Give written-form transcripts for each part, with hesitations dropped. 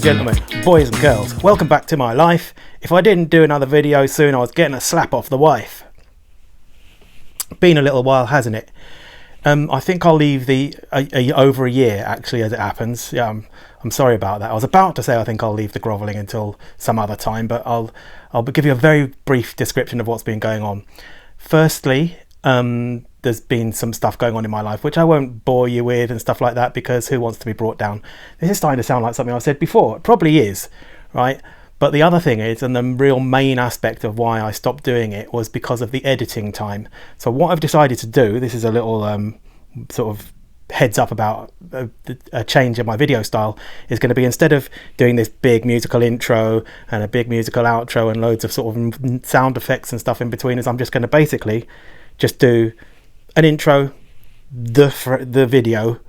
gentlemen, boys and girls, welcome back to my life. If I didn't do another video soon, I was getting a slap off the wife. Been a little while, hasn't it? I think I'll leave over a year, actually, as it happens. Yeah, I'm sorry about that. I was about to say I think I'll leave the grovelling until some other time, but I'll give you a very brief description of what's been going on. Firstly, there's been some stuff going on in my life which I won't bore you with and stuff like that, because who wants to be brought down? This is starting to sound like something I've said before. It probably is, right? But the other thing is, and the real main aspect of why I stopped doing it, was because of the editing time. So what I've decided to do, this is a little sort of heads up about a change in my video style, is going to be, instead of doing this big musical intro and a big musical outro and loads of sort of sound effects and stuff in between, is I'm just going to basically just do an intro, the video,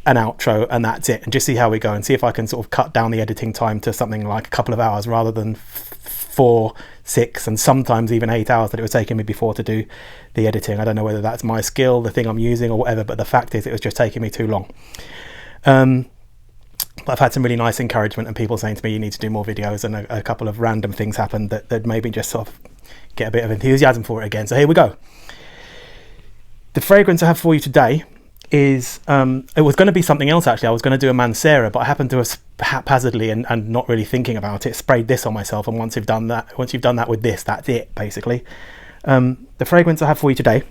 an outro, and that's it, and just see how we go, and see if I can sort of cut down the editing time to something like a couple of hours rather than 4, 6 and sometimes even 8 hours that it was taking me before to do the editing. I don't know whether that's my skill, the thing I'm using, or whatever, but the fact is it was just taking me too long. But I've had some really nice encouragement and people saying to me, you need to do more videos, and a couple of random things happened that made me just sort of get a bit of enthusiasm for it again. So here we go. The fragrance I have for you today is, it was going to be something else actually. I was going to do a Mancera, but I happened to have haphazardly and not really thinking about it, sprayed this on myself, and once you've done that with this, that's it basically. The fragrance I have for you today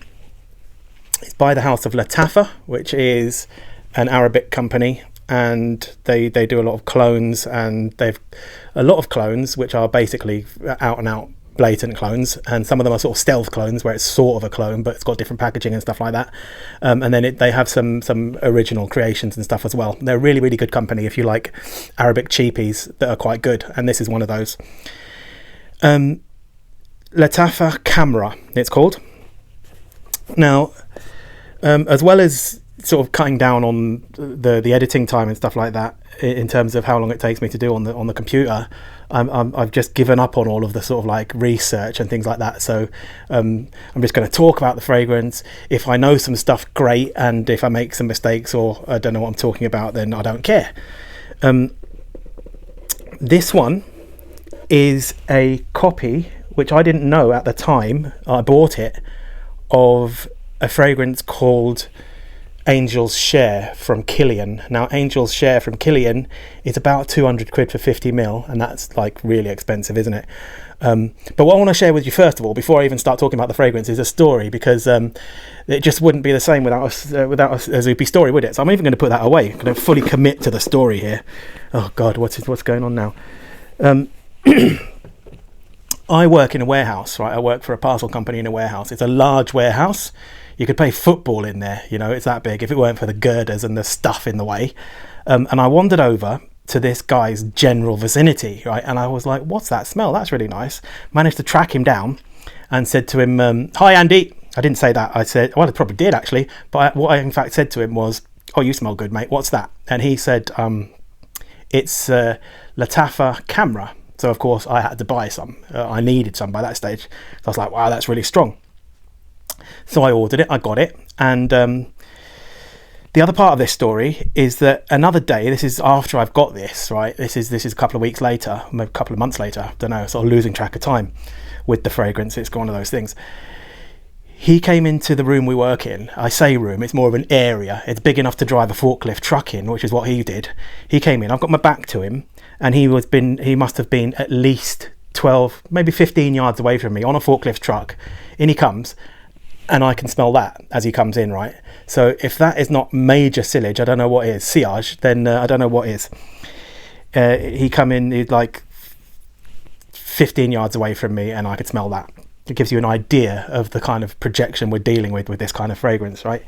is by the house of Lattafa, which is an Arabic company, and they do a lot of clones, and they've a lot of clones which are basically out and out blatant clones, and some of them are sort of stealth clones where it's sort of a clone but it's got different packaging and stuff like that, and then they have some original creations and stuff as well. They're a really, really good company if you like Arabic cheapies that are quite good, and this is one of those. Lattafa Khamrah it's called. Now, as well as sort of cutting down on the editing time and stuff like that, in terms of how long it takes me to do on the computer, I've just given up on all of the sort of like research and things like that. So I'm just going to talk about the fragrance. If I know some stuff, great, and if I make some mistakes or I don't know what I'm talking about, then I don't care. This one is a copy, which I didn't know at the time I bought it, of a fragrance called Angel's Share from Killian. Now, Angel's Share from Killian is about 200 quid for 50 ml, and that's like really expensive, isn't it? But what I want to share with you first of all, before I even start talking about the fragrance, is a story, because it just wouldn't be the same without a Zoopy story, would it? So I'm even going to put that away. I'm going to fully commit to the story here. Oh God, what's going on now? I work in a warehouse, right? I work for a parcel company in a warehouse. It's a large warehouse. You could play football in there, you know, it's that big, if it weren't for the girders and the stuff in the way. And I wandered over to this guy's general vicinity, right? And I was like, what's that smell? That's really nice. Managed to track him down and said to him, hi, Andy. I didn't say that. I said, well, I probably did actually. But what I in fact said to him was, oh, you smell good, mate. What's that? And he said, it's Lattafa Khamrah. So, of course, I had to buy some. I needed some by that stage. So I was like, wow, that's really strong. So I ordered it, I got it, and the other part of this story is that another day, this is after I've got this, right, this is a couple of weeks later, a couple of months later, don't know, sort of losing track of time with the fragrance. It's one of those things. He came into the room we work in. I say room, it's more of an area. It's big enough to drive a forklift truck in, which is what he did. He came in, I've got my back to him, and he must have been at least 12, maybe 15 yards away from me on a forklift truck. In he comes, and I can smell that as he comes in, right? So if that is not major sillage, I don't know what is. Sillage, then I don't know what is. He come in, he's like 15 yards away from me, and I could smell that. It gives you an idea of the kind of projection we're dealing with this kind of fragrance, right?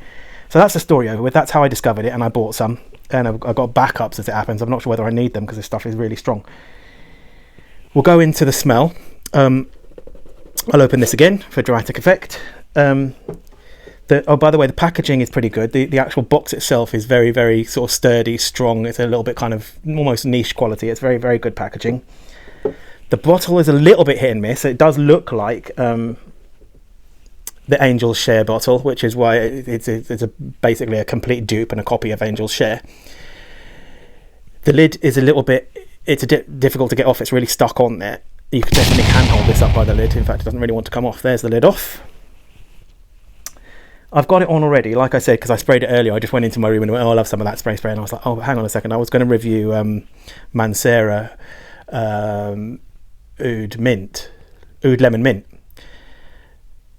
So that's the story over with. That's how I discovered it, and I bought some. And I've got backups as it happens. I'm not sure whether I need them because this stuff is really strong. We'll go into the smell. I'll open this again for dramatic effect. Oh, by the way, the packaging is pretty good. The actual box itself is very, very sort of sturdy, strong. It's a little bit kind of almost niche quality. It's very, very good packaging. The bottle is a little bit hit and miss. It does look like the Angel's Share bottle, which is why it's basically a complete dupe and a copy of Angel's Share. The lid is a little bit it's difficult to get off. It's really stuck on there. You definitely can hold this up by the lid. In fact, it doesn't really want to come off. There's the lid off. I've got it on already, like I said, because I sprayed it earlier. I just went into my room and went, oh, I'll have some of that spray, and I was like, oh, hang on a second. I was going to review Mancera Oud Lemon Mint.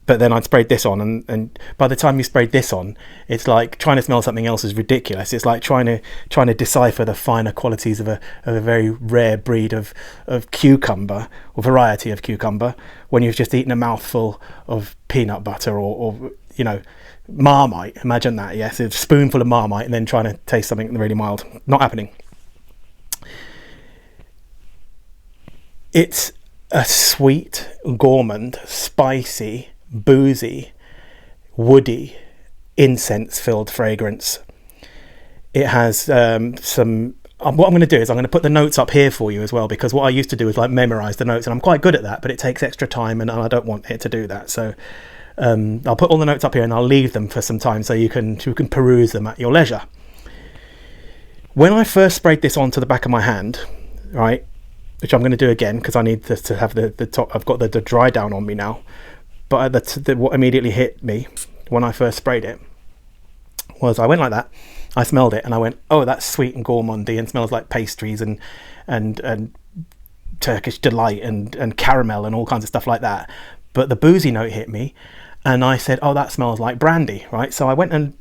But then I'd sprayed this on, and by the time you sprayed this on, it's like trying to smell something else is ridiculous. It's like trying to decipher the finer qualities of a very rare breed of cucumber, or variety of cucumber, when you've just eaten a mouthful of peanut butter or you know, Marmite. Imagine that. Yes, a spoonful of Marmite, and then trying to taste something really mild. Not happening. It's a sweet, gourmand, spicy, boozy, woody, incense-filled fragrance. It has some... What I'm going to do is I'm going to put the notes up here for you as well, because what I used to do is like memorize the notes, and I'm quite good at that, but it takes extra time, and I don't want it to do that. So I'll put all the notes up here, and I'll leave them for some time so you can peruse them at your leisure. When I first sprayed this onto the back of my hand, right, which I'm going to do again because I need to have the top. I've got the dry down on me now. But what immediately hit me when I first sprayed it was I went like that. I smelled it and I went, oh, that's sweet and gourmandy and smells like pastries and Turkish delight and caramel and all kinds of stuff like that. But the boozy note hit me, and I said, oh, that smells like brandy, right? So I went and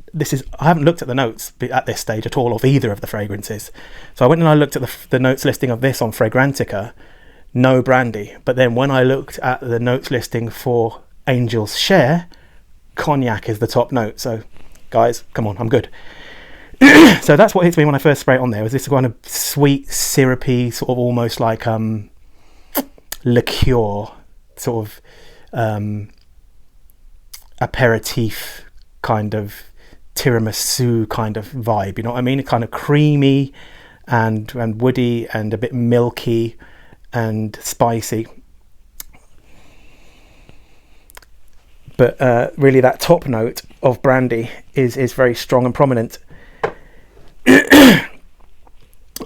I haven't looked at the notes at this stage at all of either of the fragrances. So I went and I looked at the notes listing of this on Fragrantica, no brandy. But then when I looked at the notes listing for Angel's Share, cognac is the top note. So guys, come on, I'm good. So that's what hits me when I first spray it on there, was this kind of sweet, syrupy, sort of almost like liqueur, sort of aperitif kind of tiramisu kind of vibe, you know what I mean? Kind of creamy and woody and a bit milky and spicy. But really that top note of brandy is very strong and prominent.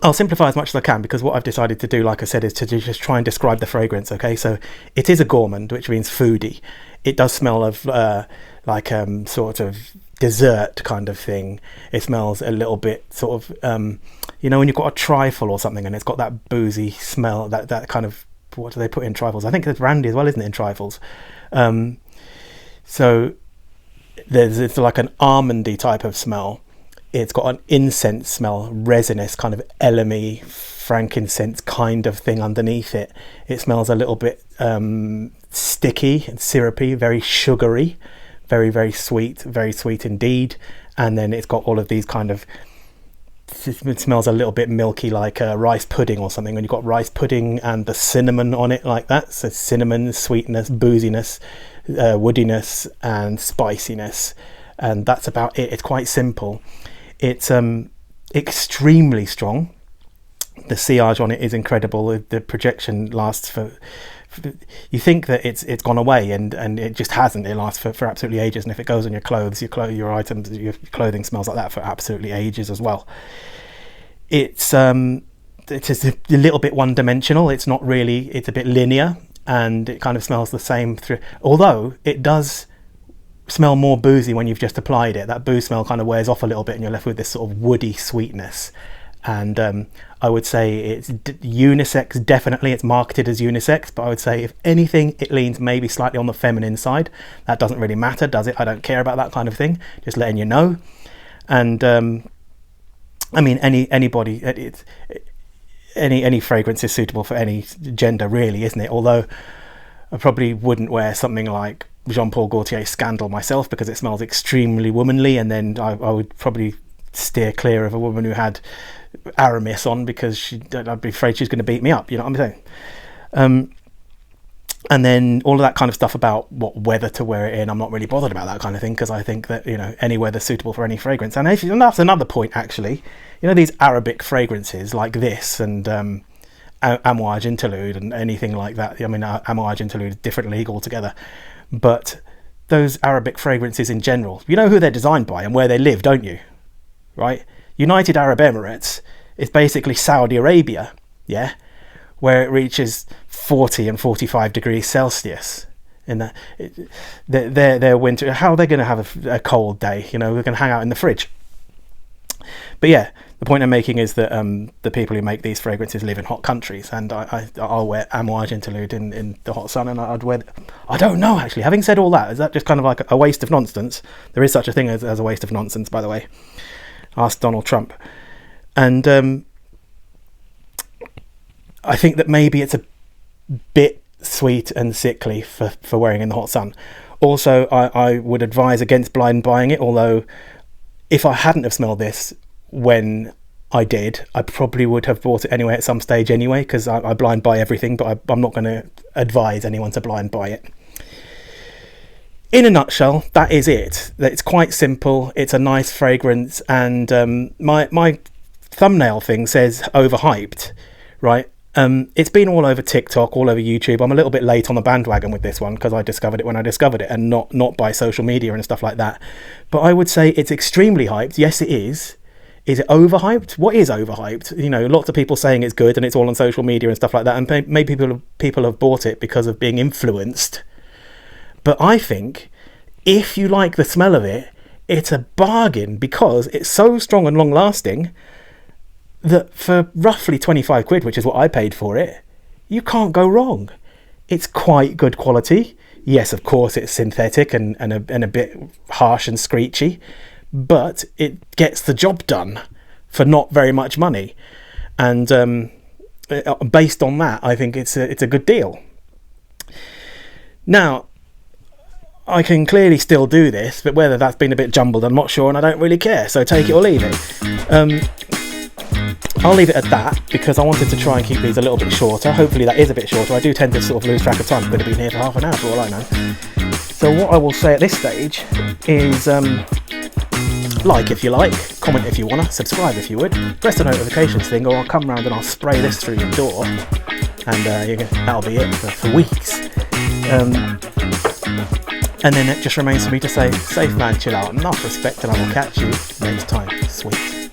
I'll simplify as much as I can, because what I've decided to do, like I said, is to just try and describe the fragrance. Okay, so it is a gourmand, which means foodie. It does smell of like sort of dessert kind of thing. It smells a little bit sort of you know, when you've got a trifle or something and it's got that boozy smell, that kind of, what do they put in trifles? I think there's brandy as well, isn't it, in trifles? So it's like an almondy type of smell. It's got an incense smell, resinous, kind of elemy, frankincense kind of thing underneath it. It smells a little bit sticky and syrupy, very sugary, very, very sweet indeed. And then it's got all of these kind of, it smells a little bit milky, like rice pudding or something, when you've got rice pudding and the cinnamon on it like that. So cinnamon, sweetness, booziness, woodiness and spiciness. And that's about it. It's quite simple. It's extremely strong. The sillage on it is incredible. The projection lasts for you think that it's gone away, and it just hasn't. It lasts for absolutely ages. And if it goes on your clothes, your items, your clothing smells like that for absolutely ages as well. It's just a little bit one-dimensional. It's not really. It's a bit linear, and it kind of smells the same through. Although it does smell more boozy when you've just applied it. That booze smell kind of wears off a little bit, and you're left with this sort of woody sweetness. And I would say it's unisex. Definitely, it's marketed as unisex, but I would say if anything, it leans maybe slightly on the feminine side. That doesn't really matter, does it? I don't care about that kind of thing. Just letting you know. And I mean, anybody, any fragrance is suitable for any gender, really, isn't it? Although I probably wouldn't wear something like Jean-Paul Gaultier's Scandal myself, because it smells extremely womanly, and then I would probably steer clear of a woman who had Aramis on, because I'd be afraid she's going to beat me up, you know what I'm saying? And then all of that kind of stuff about what weather to wear it in, I'm not really bothered about that kind of thing, because I think that, you know, any weather's suitable for any fragrance. And that's another point, actually. You know, these Arabic fragrances like this and Amouage Interlude and anything like that. I mean, Amouage Interlude is a different league altogether. But those Arabic fragrances in general, you know who they're designed by and where they live, don't you? Right? United Arab Emirates is basically Saudi Arabia. yeah, where it reaches 40 and 45 degrees Celsius. In that, their winter, how are they going to have a cold day? You know, we're going to hang out in the fridge. But yeah, the point I'm making is that the people who make these fragrances live in hot countries, and I'll wear Amouage Interlude in the hot sun, and I'd wear. I don't know, actually. Having said all that, is that just kind of like a waste of nonsense? There is such a thing as a waste of nonsense, by the way. Ask Donald Trump. And I think that maybe it's a bit sweet and sickly for wearing in the hot sun. Also, I would advise against blind buying it, although if I hadn't have smelled this when I did, I probably would have bought it anyway at some stage anyway, because I blind buy everything, but I'm not going to advise anyone to blind buy it. In a nutshell, that is it. It's quite simple, it's a nice fragrance, and my thumbnail thing says overhyped, right? It's been all over TikTok, all over YouTube. I'm a little bit late on the bandwagon with this one because I discovered it when I discovered it, and not by social media and stuff like that. But I would say it's extremely hyped. Yes, it is. Is it overhyped? What is overhyped? You know, lots of people saying it's good and it's all on social media and stuff like that, and maybe people have bought it because of being influenced. But I think if you like the smell of it, it's a bargain because it's so strong and long lasting that for roughly 25 quid, which is what I paid for it, you can't go wrong. It's quite good quality. Yes, of course, it's synthetic and a bit harsh and screechy, but it gets the job done for not very much money. And based on that, I think it's a good deal. Now, I can clearly still do this, but whether that's been a bit jumbled, I'm not sure, and I don't really care, so take it or leave it. I'll leave it at that because I wanted to try and keep these a little bit shorter. Hopefully that is a bit shorter. I do tend to sort of lose track of time. I'm going to be here for half an hour for all I know. So what I will say at this stage is like if you like, comment if you want to, subscribe if you would, press the notifications thing, or I'll come round and I'll spray this through your door, and that'll be it for weeks. And then it just remains for me to say, safe man, chill out, enough respect, and I will catch you next time. Sweet.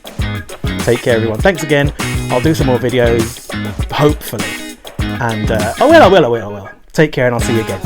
Take care, everyone. Thanks again. I'll do some more videos, hopefully. And I will. Take care, and I'll see you again.